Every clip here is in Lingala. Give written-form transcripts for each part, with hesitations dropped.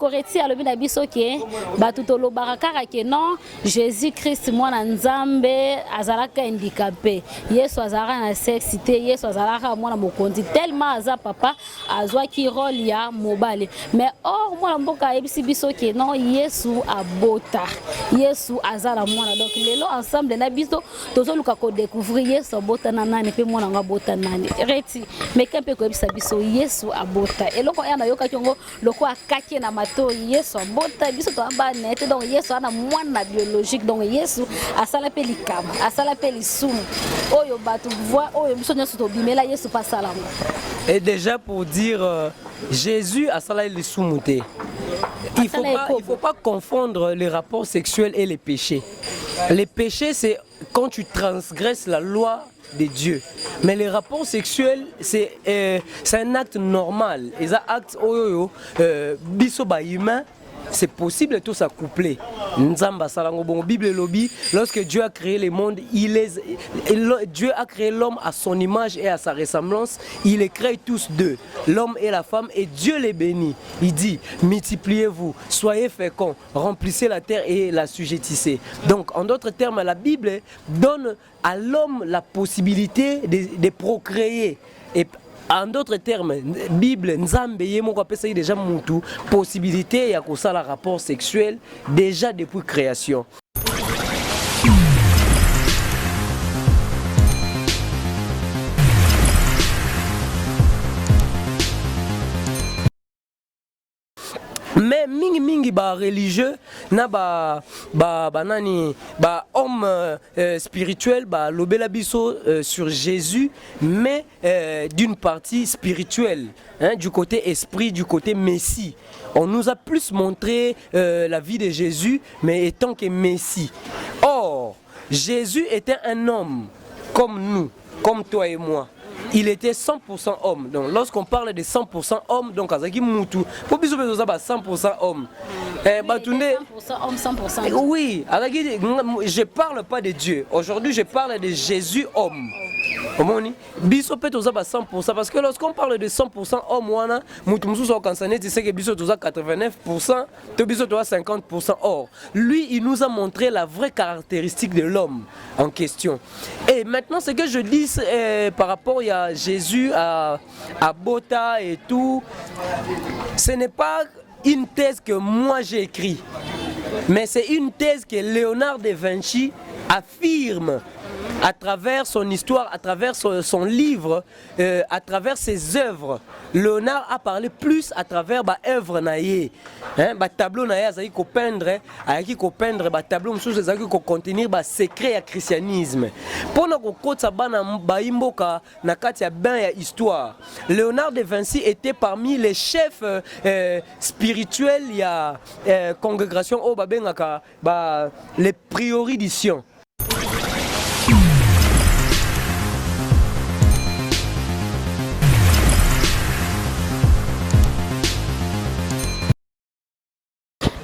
Ndekoreti alobi na biso ke batutolo barakara ke non Jésus Christ mwana nzambe azalaka handicapé Yesu azalaka na sexité Yesu azalaka mwana mokonzi tellement aza papa azwa ki rôle ya mobale mais or mwana mboka yebisi biso ke non Yesu abota Yesu azala mwana donc lelo ensemble na biso tozoluka ko découvrir Yesu abota na nani pe mwana ngabota nani reti mais kempe ko yebisa biso Yesu abota eloko yana yoka kyongo loko akaki na mato Yesu abota biso to amba net donc Yesu ana mwana biologique donc Yesu asala pe likama asala pe lisumu oyo batu voix oyo biso nyoso to bimela Yesu pasala. Et déjà pour dire Jésus asala lisumu te. Il ne faut pas confondre les rapports sexuels et les péchés. Les péchés, c'est quand tu transgresses la loi de Dieu. Mais les rapports sexuels, c'est un acte normal. Et ça, acte bisoba humain, c'est possible de tout s'accoupler. Bible lobby, lorsque Dieu a créé le monde, Dieu a créé l'homme à son image et à sa ressemblance. Il les crée tous deux, l'homme et la femme, et Dieu les bénit. Il dit, multipliez-vous, soyez féconds, remplissez la terre et la sujettissez. Donc, en d'autres termes, la Bible donne à l'homme la possibilité de procréer. Et en d'autres termes, Bible, Nzambe yemoko apesa déjà mutu possibilité ya kosala rapport sexuel déjà depuis création. Mais mingi ba religieux na ba homme spirituel ba lobela biso sur Jésus mais d'une partie spirituelle, hein, du côté esprit, du côté Messie. On nous a plus montré la vie de Jésus mais étant que Messie. Or, Jésus était un homme comme nous, comme toi et moi. Il était 100% homme. Donc lorsqu'on parle de 100% homme, donc Azaki Moutou, pour bien 100% homme. 100% homme, 100%. Oui, je ne parle pas de Dieu. Aujourd'hui, je parle de Jésus homme. Biso peut aux 100% parce que lorsqu'on parle de 100% homme, wana mutumsu so kansane tu sais que biso toza 89%, to biso toza 50%. Or, lui il nous a montré la vraie caractéristique de l'homme en question. Et maintenant ce que je dis par rapport à Jésus à Bota et tout, ce n'est pas une thèse que moi j'ai écrite, mais c'est une thèse que Léonard de Vinci affirme à travers son histoire, à travers son livre, à travers ses œuvres. Léonard a parlé plus à travers ba œuvre naïe, hein, ba tableau naïe azaki ko peindre, ayaki ko peindre ba tableau msusu azaki ko contenir ba secret ya christianisme. Pona ko kotsa bana ba imboka na kati ya ben ya histoire. Léonard de Vinci était parmi les chefs spirituels ya congrégation au babengaka ba les priories du Sion.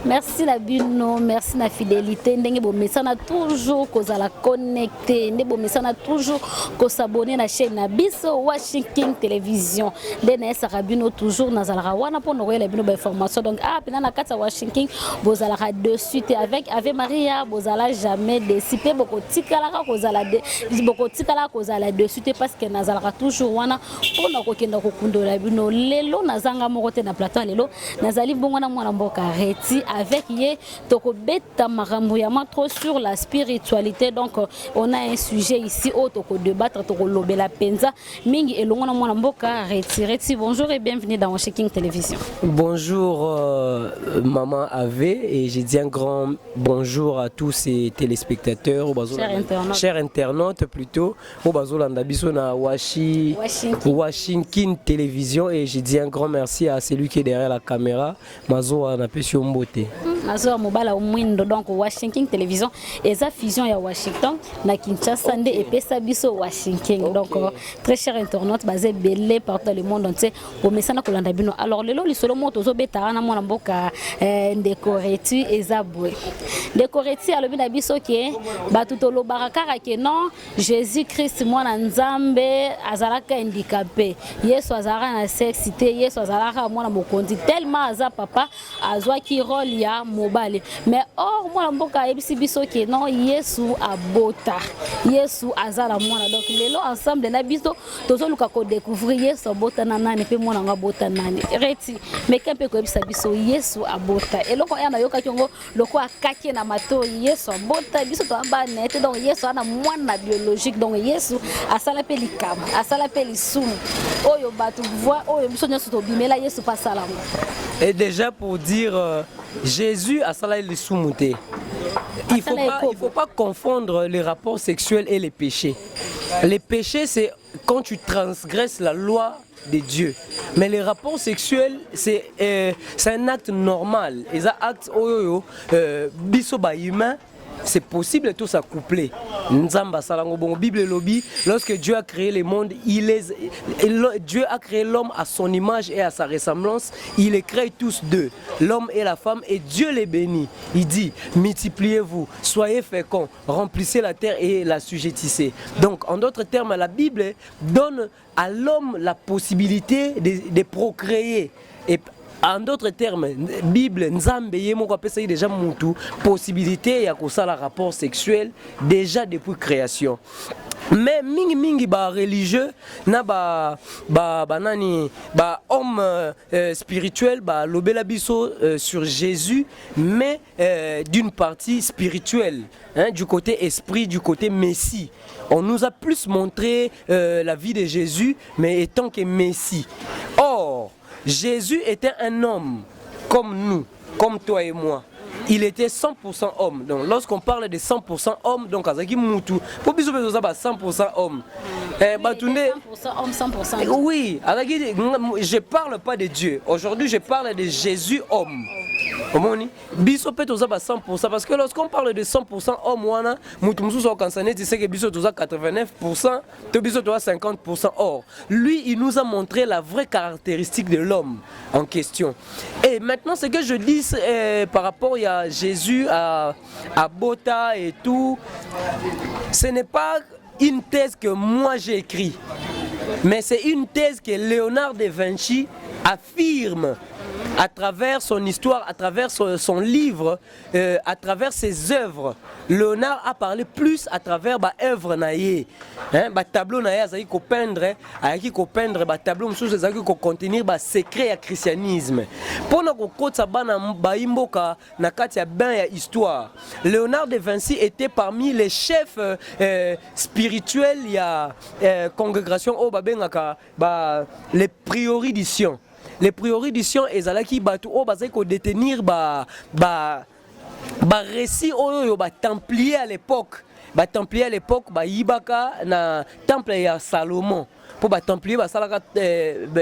Merci la bino, merci la fidélité. Ndenge bo mesana toujours kozala connecté, ndenge bo mesana toujours ko s'abonner na chaîne na biso Washington Télévision. Ndene sara bino toujours nazala wana pour nous la bino ba information. Donc pina na kata Washington bozala de suite avec Ave Maria, bozala jamais décipé boko tikala kozala de boko tikala kozala de suite parce que nazala toujours wana pour na kokenda ko kundola bino lelo nazanga mokote na plateau lelo nazali bongo na mwana mboka reti avec ye tokobeta makambo ya matro sur la spiritualité. Donc on a un sujet ici au toko débattre toko lobela penza mingi elongo na mwana mboka reti. Bonjour et bienvenue dans Washington Télévision. Bonjour maman Ave, et je dis un grand bonjour à tous ces téléspectateurs, chers internautes plutôt, au bazolanda biso na Washington Télévision, et je dis un grand merci à celui qui est derrière la caméra, Mazo na pesio mbote. Nazo mobala omwindo donc Washington Télévision eza fusion ya Washington na Kinshasa nde epesa biso Washington donc très cher internaute basé belé partout dans le monde entier pour mesana kolanda bino alors lelo lisolo moto zo betara na mwana mboka ndekoretu eza boy ndekoretu alobi na biso ke batuto barakara ke non Jésus Christ mwana nzambe azalaka handicapé Yesu azalaka na sexité Yesu azalaka mwana mokonzi tellement aza papa azwa ki rôle ya mobile mais or mwana mboka ebisi biso ke non Yesu abota Yesu azala mwana donc lelo ensemble na biso tozoluka ko découvrir Yesu abota na nani pe mwana ngabota nani reti mais kempe ko ebisa biso Yesu abota eloko ya na yoka kyongo loko akake na mato Yesu abota biso to amba net donc Yesu ana mwana biologique donc Yesu asala pe likama asala pe lisumu oyo batu voix oyo biso nyoso to bimela Yesu pasala. Et déjà pour dire Jésus a salé le soumouté. Il faut pas confondre les rapports sexuels et les péchés. Les péchés, c'est quand tu transgresses la loi de Dieu. Mais les rapports sexuels, c'est un acte normal. Et ça acte bisoba humain. C'est possible de tout s'accoupler. Nzamba salango bon Bible lobby lorsque Dieu a créé le monde, Dieu a créé l'homme à son image et à sa ressemblance, il les crée tous deux, l'homme et la femme et Dieu les bénit. Il dit multipliez-vous, soyez féconds, remplissez la terre et la sujettissez. Donc en d'autres termes, la Bible donne à l'homme la possibilité de procréer. Et en d'autres termes, Bible, Nzambe yemo ko pesa déjà mutu possibilité ya ko sala rapport sexuel déjà depuis création. Mais mingi ba religieux na ba nani ba homme spirituel ba lobela biso sur Jésus mais d'une partie spirituelle, hein, du côté esprit, du côté Messie. On nous a plus montré la vie de Jésus mais étant que Messie. Or Jésus était un homme comme nous, comme toi et moi. Il était 100% homme. Donc lorsqu'on parle de 100% homme, donc Azaki Moutou, pour biso 100% homme. 100% homme, 100%. Oui, je parle pas de Dieu. Aujourd'hui, je parle de Jésus homme. Biso peut aux 100% parce que lorsqu'on parle de 100% homme wana mutumsu so kansane tu sais que biso toza 89% to biso toza 50%. Or lui il nous a montré la vraie caractéristique de l'homme en question. Et maintenant ce que je dis par rapport à Jésus à Bota et tout, ce n'est pas une thèse que moi j'ai écrite, mais c'est une thèse que Léonard de Vinci affirme à travers son histoire, à travers son livre, à travers ses œuvres. Léonard a parlé plus à travers ba œuvre naïe, hein, ba tableau naïe azaki ko peindre, ayaki ko peindre ba tableau msusu azaki ko contenir ba secret ya christianisme. Pona ko kotsa bana ba imboka na kati ya ben ya histoire. Léonard de Vinci était parmi les chefs spirituels ya congrégation au babengaka ba les priories du Sion. Les priories du Sion ezalaki batu o bazaki ko détenir ba récit oyo ba templier à l'époque. Ba templier à l'époque ba yibaka na temple ya Salomon. Pour ba templier ba salaka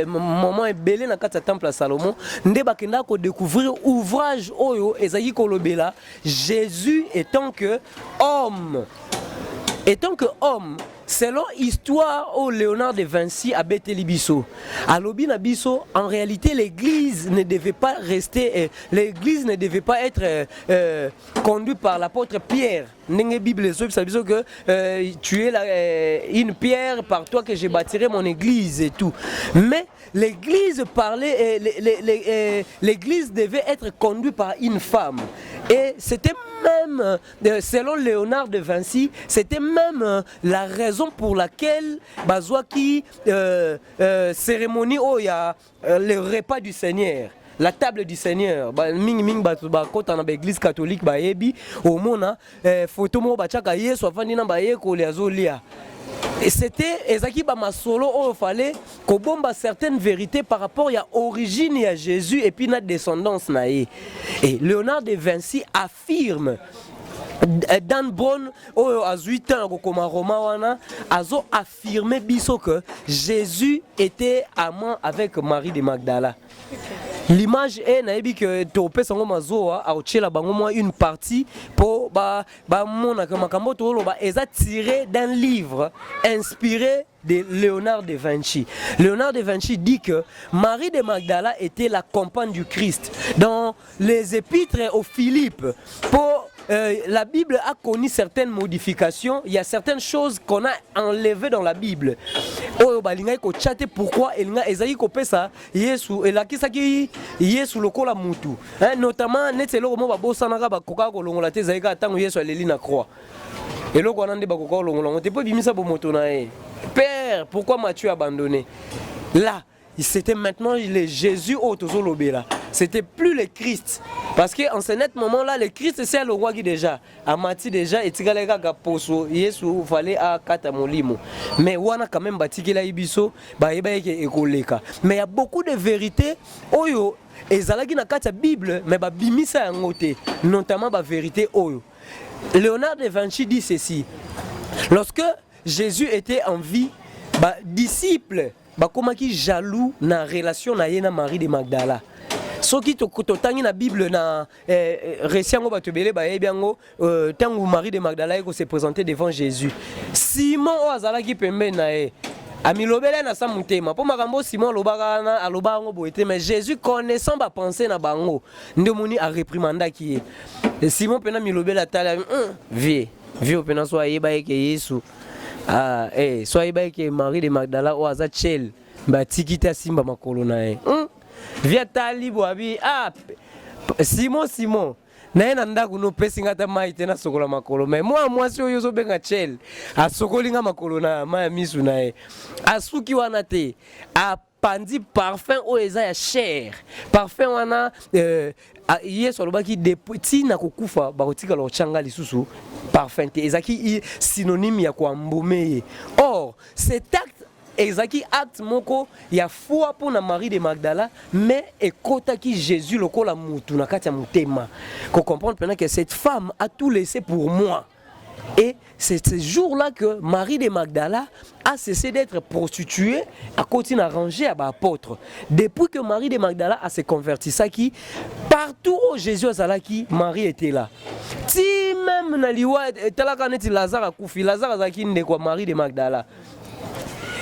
moment ebele na kati ya temple ya Salomon nde bakenda ko découvrir ouvrage oyo ezaki ko lobela Jésus étant que homme. Étant que homme, selon l'histoire au Léonard de Vinci à Bétélibiso, à Lobina Bisso, en réalité l'église ne devait pas rester, l'église ne devait pas être conduite par l'apôtre Pierre. N'est Bible que tu es une pierre par toi que je bâtirai mon église et tout. Mais l'église parlait, l'église devait être conduite par une femme. Et c'était même, selon Léonard de Vinci, c'était même la raison pour laquelle Bazouaki cérémonie où il y a le repas du Seigneur. La table du Seigneur, quand on a l'église catholique, au monde, photo mo bachaka yeso afandi na bayeko liazolia. Et c'était ezaki ba masolo où il fallait qu'on bombe certaines vérités par rapport à l'origine à Jésus et puis notre descendance naïe. Et Léonard de Vinci affirme Dan Brown à 8 ans comme Roma wana azo affirmé biso que Jésus était amant avec Marie de Magdala. l'image est naïbi que topé sango mazoa a ochela bango moi une partie pour ba mona que makambo to lo ba eza tiré d'un livre inspiré de Léonard de Vinci. Léonard de Vinci dit que Marie de Magdala était la compagne du Christ. Dans les épîtres aux Philippes, la Bible a connu certaines modifications. Il y a certaines choses qu'on a enlevées dans la Bible. Pourquoi notamment Père, pourquoi m'as-tu abandonné? Là, c'était maintenant le Jésus là. C'était plus le Christ. Parce qu'en ce net moment-là, le Christ, c'est le roi qui déjà. Amati déjà, et Tigalega Gaposo, Yesu, fallait à Katamolimo. Mais on a quand même bâti la Ibiso, mais il y a beaucoup de vérités. Oyo, et Zalagi na kata Bible, mais bimisa ngote, notamment la vérité Oyo. Léonard de Vinci dit ceci. Lorsque Jésus était en vie, disciples, comment qui jaloux na relation na yena Marie de Magdala. Ce qui totangi na Bible na récit ngo batebele ba ebiango tangu Marie de Magdala ko se présenter devant Jésus. Simon azala ki pembe na e. Amilobele na sa mutema. Po makambo Simon lobaka na aloba ngo boete mais Jésus connaissant ba pensée na bango ndemoni a réprimanda ki. Simon pena milobela tala vie opena so ayeba ke Yesu. Ah, soyez bien que Marie de Magdala ou Azachel, Tikita Simba Makolona. Via Talibo abi, Simon. Naenda kuno pesingata maite na sokola makolo. Mais moi si oyo zo benga Chel, a sokolinga makolo na ma misu na e. Asuki wana te, a pandi parfum o eza ya cher. Parfum wana Yesu alobaki depuis na kokufa bakotika lo changa lisusu. Parfum te ezaki synonyme ya kuambomeye. Or cet acte ezaki acte moko ya foi pour na Marie de Magdala mais ekotaki Jésus lokola mutu na kati ya mutema. Qu'on comprendre maintenant que cette femme a tout laissé pour moi. Et c'est ce jour-là que Marie de Magdala a cessé d'être prostituée, a continué à ranger à l'apôtre. Depuis que Marie de Magdala a se converti, ça qui partout où Jésus a qui Marie était là. Si même Naliwa talakanet Lazare a koufi, Lazare a zaki ndekwa Marie de Magdala.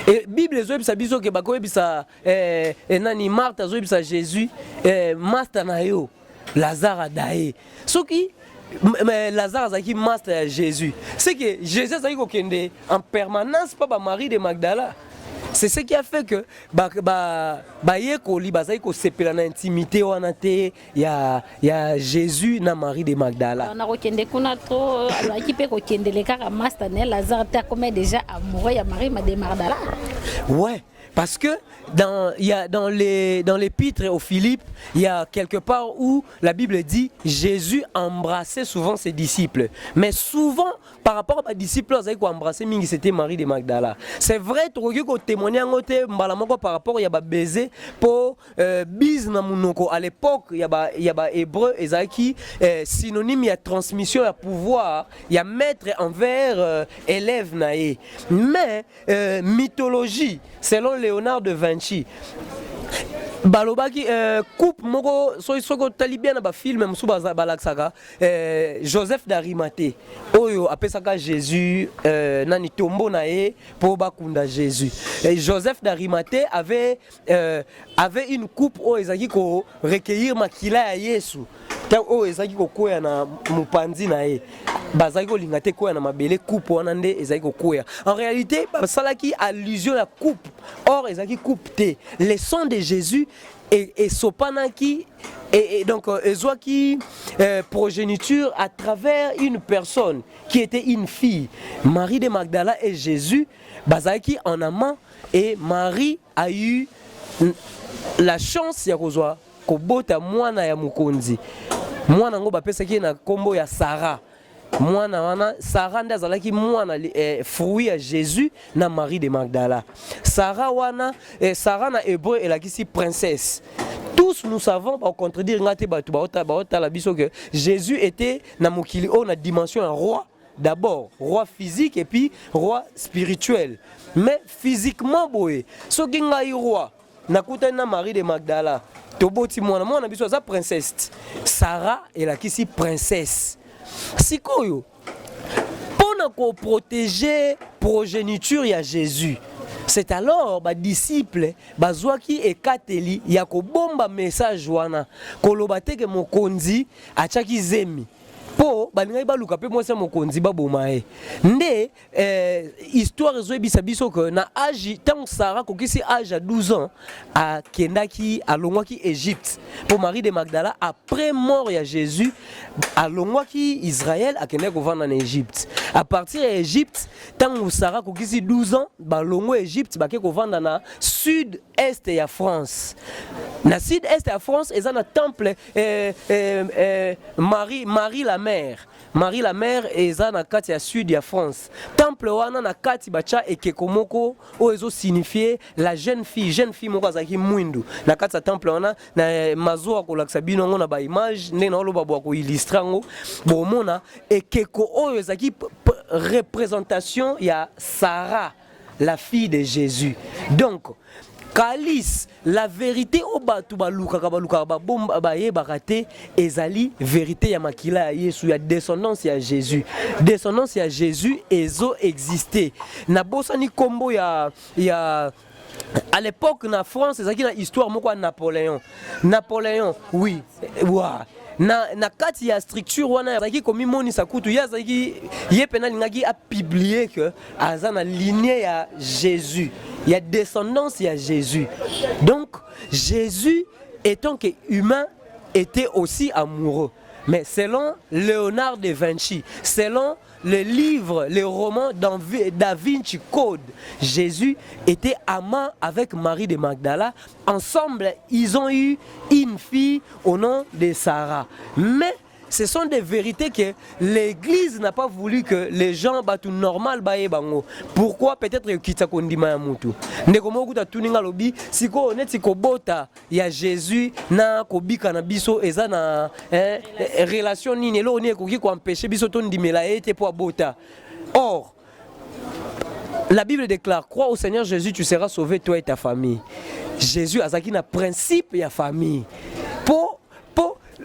Et Bible zo bisa biso ke bako bisa nani Marthe zo bisa Jésus master na yo Lazare dae. Soki mais Lazare zaki master Jésus. C'est que Jésus zaki ko kende en permanence pas Marie de Magdala. C'est ce qui a fait que yekoli bazai ko sepela na intimité wana te ya Jésus na Marie de Magdala. On a rekende kuna to azaki pe ko kende le kaka master ne Lazare ta comme déjà amoureux ya Marie de Magdala. Ouais. Parce que dans l'épître aux Philippes, il y a quelque part où la Bible dit Jésus embrassait souvent ses disciples. Mais souvent, par rapport aux disciples, c'était Marie de Magdala. C'est vrai, tu as témoigné par rapport à baiser pour bise na munoko. À l'époque, il y a hébreu ezaki synonyme, il y a transmission, il y a pouvoir, il y a maître envers élève naé. Mais mythologie, selon Léonard de Vinci, balobaki coupe moko soko talibien na ba film musu balaksaka Joseph d'Arimathée oyo apesaka Jésus nani tombo na ye po bakunda Jésus. Et Joseph d'Arimathée avait une coupe o ezaki ko recueillir makila ya Yesu o ezaki ko koya na mupanzi na ye bazaki ko linga te koya na mabele coupe wana nde ezaki ko koya. En réalité basalaki allusion à coupe. Or ezaki coupe te le sang de Jésus et sopanaki et donc ezwaki progéniture à travers une personne qui était une fille. Marie de Magdala et Jésus bazaki en amant et Marie a eu la chance ya kozwa kobota mwana ya mukonzi. Mwana ngo bapesaki na kombo ya Sarah. Mwana wana Sarah nda zalaki mwana fruit ya Jésus na Marie de Magdala. Sarah wana Sarah na hébreu elakisi princesse. Tous nous savons par contredire ngate batu baota la biso que Jésus était na mokili o na dimension un roi. D'abord roi physique et puis roi spirituel. Mais physiquement boye soki ngai roi nakutani na Marie de Magdala toboti mwana biso aza princesse Sarah elakisi princesse sikoyo pona ko protéger progéniture ya Jésus. C'est alors ba disciple bazwaki ekateli ya kobomba message wana koloba teke mokonzi achaki zemi po balingai baluka pe mwasa mokonzi baboma e nde histoire ezobisa biso que na âge tant Sarah kokisi âge à 12 ans a kendaki alongwaki Égypte pour Marie de Magdala après mort ya Jésus alongwaki Israël akendaki kovanda na Égypte à partir de Égypte tant Sarah kokisi 12 ans balongo Égypte bake kovanda na sud-est ya France na sud-est ya France eza na temple Marie la mère eza na kati ya sud ya France. Temple wana na kati bacha ekekomoko o ezo signifier la jeune fille moko azaki mwindu. Na kati ya temple wana na mazo ko laksa binongo na ba image ne na oloba bo ko illustre ngo bomona ekeko oyo ezaki représentation ya Sarah, la fille de Jésus. Donc Calice, la vérité au batu baluka bomba baye barate ezali vérité ya makila ya Yesu ya descendance ya Jésus. Descendance ya Jésus ezo existé. Na bosani kombo ya à l'époque na France ezaki na histoire moko ya Napoléon, oui. Wa na kati ya structure wana yazaki komi monisa kutu yazaki ye pena lingaki a publié que azana lignée ya Jésus. Il y a descendance, il y a Jésus. Donc, Jésus, étant qu'humain, était aussi amoureux. Mais selon Léonard de Vinci, selon le livre, le roman Da Vinci Code, Jésus était amant avec Marie de Magdala. Ensemble, ils ont eu une fille au nom de Sarah. Mais ce sont des vérités que l'église n'a pas voulu que les gens batu normal baye bango. Pourquoi peut-être kita kondima ya mutu. Ndeko moko ta tuninga lobi siko neti ko bota ya Jésus na kobika na biso eza na relation nini lo ne ko ki ko empêcher biso to ndimela ete po bota. Or la Bible déclare crois au Seigneur Jésus tu seras sauvé toi et ta famille. Jésus azaki na principe ya famille.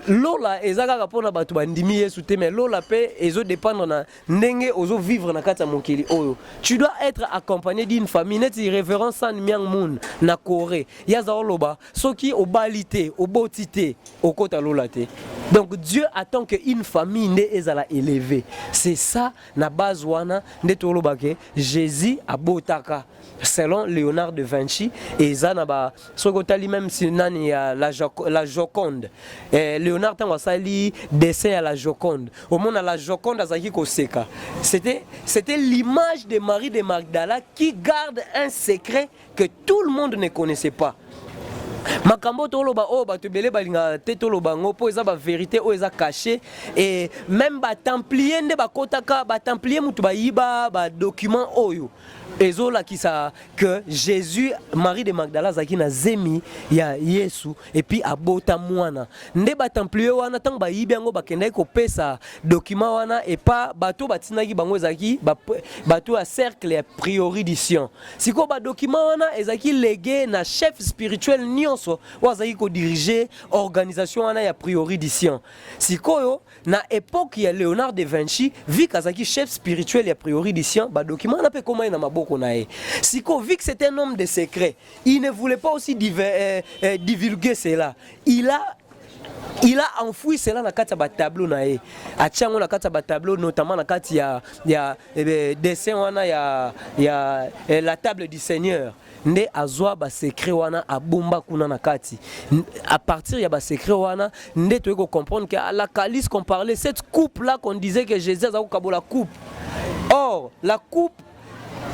Lola ezaka pona batu bandimi Yesu te mais lola pe ezo dépendre na ndenge ozo vivre na kati ya mokili oyo. Tu dois être accompagné d'une famille neti révérend San Myang Moon na Corée. Yaza oloba soki obalite obotite okota lola te. Donc Dieu attend que une famille ne ezala élevée. C'est ça na base wana nde toloba ke Jésus abotaka selon Léonard de Vinci et zanaba sokotali même si nani ya la Joconde. Léonard Tangwasali dessin à la Joconde. Au monde à la Joconde azaki koseka. C'était l'image de Marie de Magdala qui garde un secret que tout le monde ne connaissait pas. Makambo toloba o bato belé balinga te toloba ngo po eza ba vérité o eza caché et même ba templier nde bakotaka ba templier mutu ba yiba ba document oyo ezola kisa que Jésus Marie de Magdala zaki na zemi ya Yesu et puis abota mwana nde ba templier wana tang ba yibi yango bakendai ko pesa document wana et pas bato batinaki bango zaki bato a cercle ya prioridition siko ba document wana ezaki légué na chef spirituel nyonso wazaki ko diriger organisation wana ya prioridition sikoyo na époque ya Léonard de Vinci vu kazaki chef spirituel ya prioridition ba document na pe comment na maboko na e siko vu que c'était un homme de secret il ne voulait pas aussi divulguer cela il a enfoui cela na kati ya tableau na e atiango na kati ya tableau notamment na kati ya dessin wana ya la table du Seigneur nde azwa ba secret wana abomba kuna na kati à partir ya ba secret wana nde to comprendre que la calice qu'on parlait cette coupe là qu'on disait que Jésus a kabola coupe. Or la coupe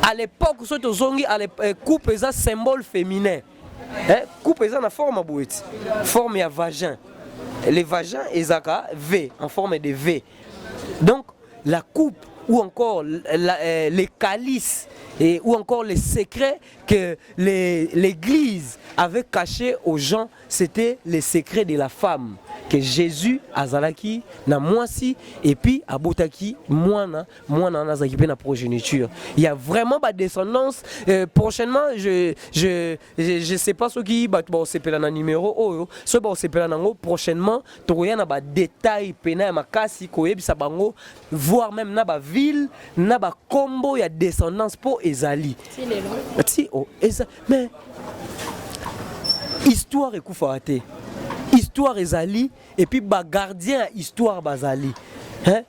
à l'époque soto zongi coupe est un symbole féminin. Coupe est en forme abouiti, forme ya vagin. Les vagins ezaka V en forme de V. Donc la coupe ou encore les calices et ou encore les secrets que l'Église avait caché aux gens, c'était les secrets de la femme. Que Jésus azalaki na mwasi et puis abotaki mwana nazaki pe na progéniture. Il y a vraiment ba descendance. Prochainement, je sais pas ce qui ba sepela na numéro oyo, ce ba sepela nango prochainement tokoya na ba détail pena makasi koyebisa bango, voire même na ba ville na ba kombo ya descendance pour ezali. Si oh mais histoire ekufate. Histoire ezali et puis ba gardien histoire bazali. Hein?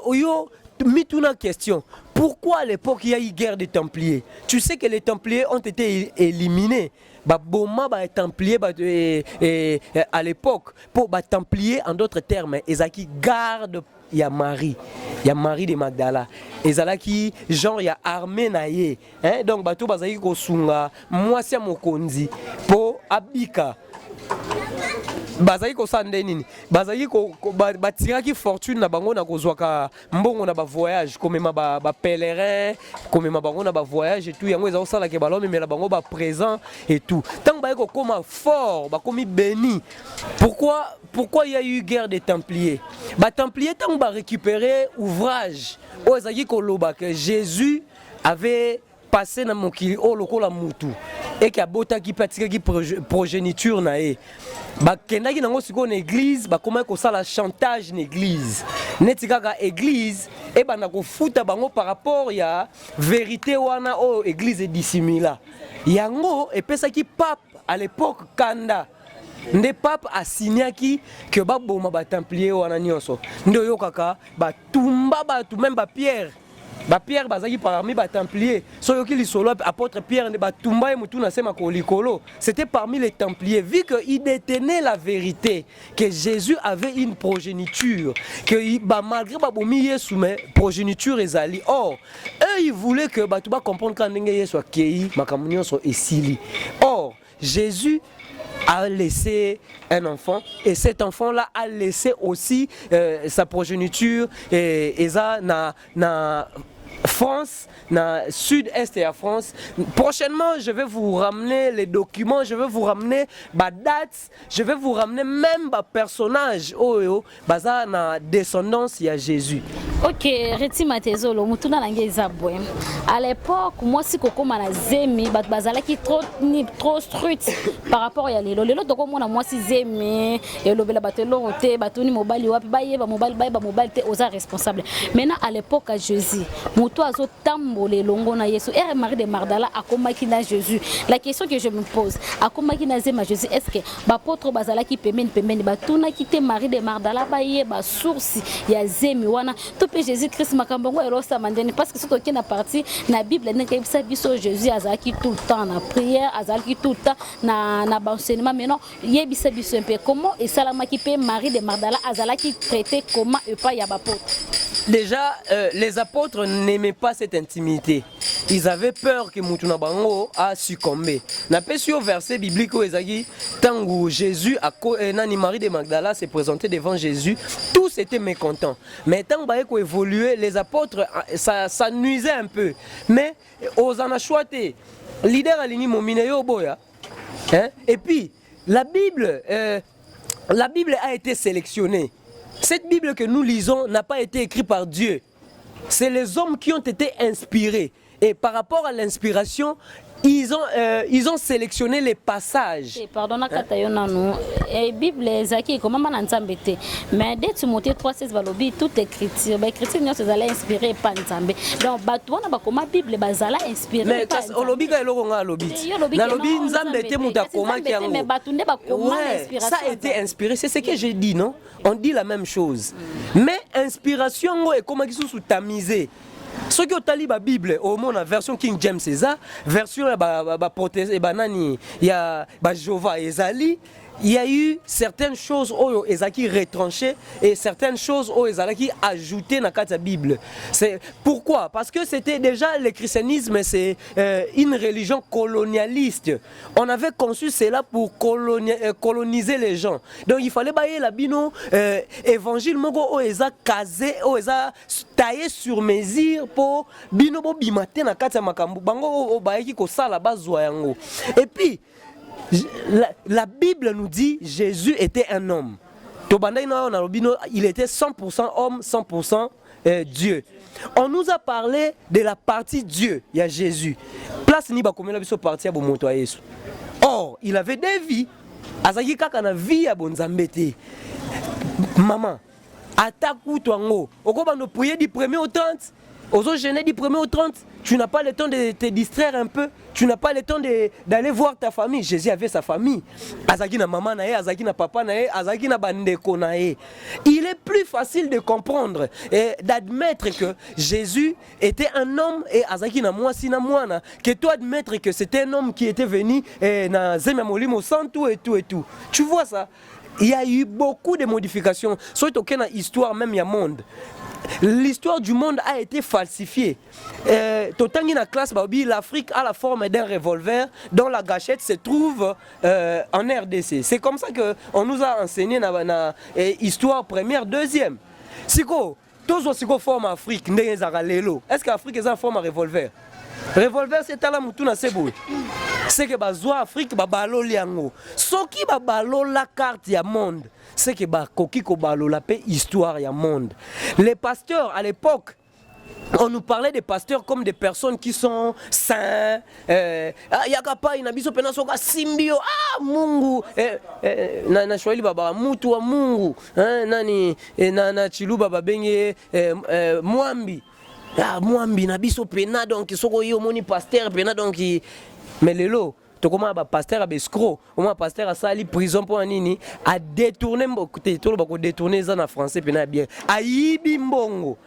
Oyo mituna question. Pourquoi à l'époque il y a eu guerre des Templiers? Tu sais que les Templiers ont été éliminés. Ba boma ba Templiers à l'époque pour ba Templiers en d'autres termes, ezaki garde ya Marie de Magdala. Ezalaki genre ya armée na ye. Hein? Donc bato bazaki ko sunga mwasi mokonzi po abika. Bazali ko sande nini bazali ko batiraki fortune na bango na kozwaka mbongo na ba voyage komema ba pèlerin komema bango na ba voyage et tout yango ezao sala ke balome mais la bango ba présent et tout tant ba ko koma fort ba komi béni. Pourquoi il y a eu guerre des Templiers? Ba Templiers tant ba récupérer ouvrage o ezaki ko loba que Jésus avait passé na mokili o lokola mutu et qui a bota qui pratique qui progéniture na e ba kendaki nango siko na église ba comment ko sala chantage na église neti kaka église et ba na ko futa bango par rapport ya vérité wana o église dissimula yango et pesa ki pape à l'époque kanda nde pape asignaki que ba boma ba templier wana nyonso ndo yo kaka ba tumba ba tout même ba Pierre ba Pierre bazaki parmi ba templiers soyoki lisolo apôtre Pierre ne ba tumba e mutu na sema ko likolo. C'était parmi les templiers vu que il détenait la vérité que Jésus avait une progéniture que ba malgré ba bomi Yesu mais progéniture ezali. Or eux ils voulaient que ba tuba comprendre quand ndenge Yesu akei makamunyo so esili. Or Jésus a laissé un enfant et cet enfant-là a laissé aussi sa progéniture et ça na France, na sud-est et à France. Prochainement, je vais vous ramener les documents, je vais vous ramener ma date, je vais vous ramener même ma personnage. Baza na descendance il y a Jésus. Ok, Reti Matezolo, mutuna langue zabwe. À l'époque, moi si koko mana zemi, bazala qui trop strict par rapport à lelo. Lelo toko mona moi si zemi, et le bela batelo te, batuni mobile wapi baye ba mobile te osa responsable. Maintenant à l'époque à Jésus, muto azo tambole longo na Yesu. Et Marie de Magdala akomaki na Jésus. La question que je me pose, akomaki na zema Jésus, est-ce que bapôtre bazala qui pemeni batuna kite Marie de Magdala baye ba source ya zemi wana Jésus-Christ makambongo erosa mandeni parce que surtout qui na partie na Bible na kayebisa biso Jésus azaki tout le temps na prière azaki tout le temps na enseignement mais non yebisa biso un peu comment et salama qui peut Marie de Magdala azalaki traité comment et pas ya bapôtre. Déjà les apôtres n'aimaient pas cette intimité. Ils avaient peur que Mutuna Bango a succombé. N'a pas su au verset biblique où Ezagi, tant Jésus Nani Marie de Magdala s'est présenté devant Jésus, tous étaient mécontents. Mais tant que évolué, les apôtres ça nuisait un peu. Mais aux anachoité, leader alini momineyo boya. Et puis la Bible a été sélectionnée. Cette Bible que nous lisons n'a pas été écrite par Dieu. C'est les hommes qui ont été inspirés. Et par rapport à l'inspiration, ils ont sélectionné les passages. Pardon, la Bible est comme mais dès Timothée 3,16 balobi toute écriture, l'écriture nous allait inspirer par Nzambe. Donc batouana ba comme Bible bazala inspiré. Mais olobi ka eloko nga lobi. Na lobi Nzambe te muta koma ki yango. Mais batunde ba comment l'inspiration. Ça a été inspiré, c'est ce que j'ai dit non? On dit la même chose. Mais inspiration est comme qui sous tamisé. Ce qui est la Bible, au moins la version King James c'est ça, version protestant banani, il y a Jéhovah ezali, il y a eu certaines choses où Ezaki retranchées et certaines choses où Ezaki ajoutées dans la Bible. C'est pourquoi? Parce que c'était déjà le christianisme, c'est une religion colonialiste. On avait conçu cela pour coloniser les gens. Donc il fallait bailler la bino évangile mogo où Eza casé, où Eza taillé sur mesure pour bino bo bimate na kati makambu bango o baiki ko sala bazwa yango. Et puis la Bible nous dit Jésus était un homme. Il était 100% homme, 100% Dieu. On nous a parlé de la partie Dieu, il y a Jésus. Place ni bakomela biso partie ya bomoto ya Yesu. Or, il avait des vies. Azaki kaka na vie ya bonzambete. Maman, attaque toi oko bando prier du 1er au 30. Aux gêner du 1er au 30, tu n'as pas le temps de te distraire un peu, tu n'as pas le temps d'aller voir ta famille. Jésus avait sa famille. Azaki na maman nae, azaki na papa nae, azaki na bandeko nae. Il est plus facile de comprendre et d'admettre que Jésus était un homme et azaki na mwasi na mwana, que toi admettre que c'était un homme qui était venu na zemya molimo sans tout et tout et tout. Tu vois ça? Il y a eu beaucoup de modifications. Soit aucune histoire même il y a monde. L'histoire du monde a été falsifiée. Totangi na classe babi, l'Afrique a la forme d'un revolver dont la gâchette se trouve en RDC. C'est comme ça que on nous a enseigné na histoire première, deuxième. Siko, tous os siko forme Afrique ndenge za lelo. Est-ce que Afrique est en forme revolver? Revolver c'est à la mutuna sebo. C'est que bazwa Afrique babalo liango. Soki babalo la carte ya monde. C'est que bakoki ko balo la paix histoire ya monde. Les pasteurs à l'époque, on nous parlait des pasteurs comme des personnes qui sont saints. Yakapa inabiso pena soka simbio Mungu na shwali baba mutu wa Mungu nani na chilu baba benge mwambi. Mwambi na biso pena donc soko yo moni pasteur pena donc mais lelo to comment ba pasteur a escroc au moins pasteur a sali prison pour nini a détourner écoutez tout le bako détourner ça en français pena bien ayibi mbongo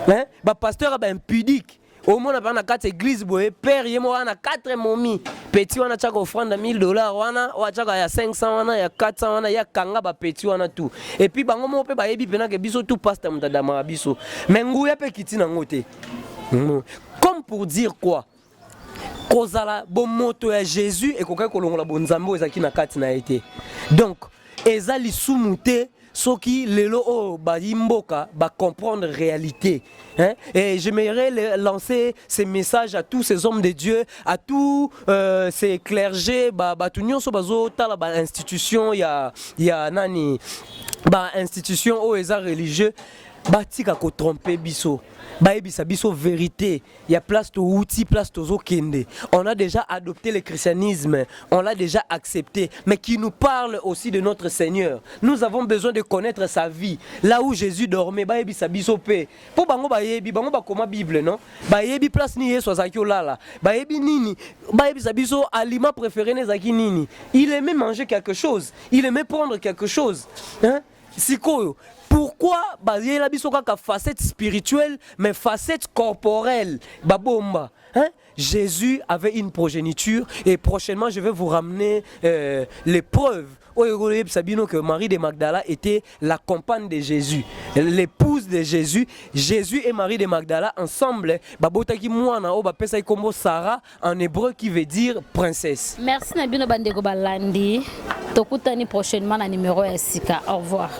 hein ba pasteur a impudique au moins on a 4 églises boye père yemo wana 4 momi petit wana chaka offrande $1000 wana wa chaka ya 500 wana ya 400 wana ya kanga ba petit wana tout et puis bango mo pe ba yebi pena ke biso tout pasteur mutadama biso mais nguya pe kiti na ngote comme pour dire quoi kozala bomoto ya Jésus et kokai kolongola bonzambo ezaki na kati na été donc ezali sumute soki lelo o ba yimboka ba comprendre réalité hein? Et j'aimerais lancer ces messages à tous ces hommes de Dieu, à tous ces clergés ba tunyo so bazo tala ba institution ya nani ba institution o eza religieux batika ko tromper biso baebisa biso vérité il y a place to outil place to zokende on a déjà adopté le christianisme on l'a déjà accepté mais qui nous parle aussi de notre Seigneur nous avons besoin de connaître sa vie là où Jésus dormait baebisa biso pe po bango bayebi bango bakoma Bible non bayebi place ni Yesu azaki olala bayebi nini baebisa biso aliment préféré nezaki nini il aimait manger quelque chose il aimait prendre quelque chose hein sikoyo. Pourquoi la biso kaka facette spirituelle mais facette corporelle babomba hein? Jésus avait une progéniture et prochainement je vais vous ramener les preuves que Marie de Magdala était la compagne de Jésus, l'épouse de Jésus. Jésus et Marie de Magdala ensemble babotaki mwana o bapesa ikombo Sarah en hébreu qui veut dire princesse. Merci Nabino Bandeko Balandi. Tokutani prochainement na numéro ya Sika. Au revoir.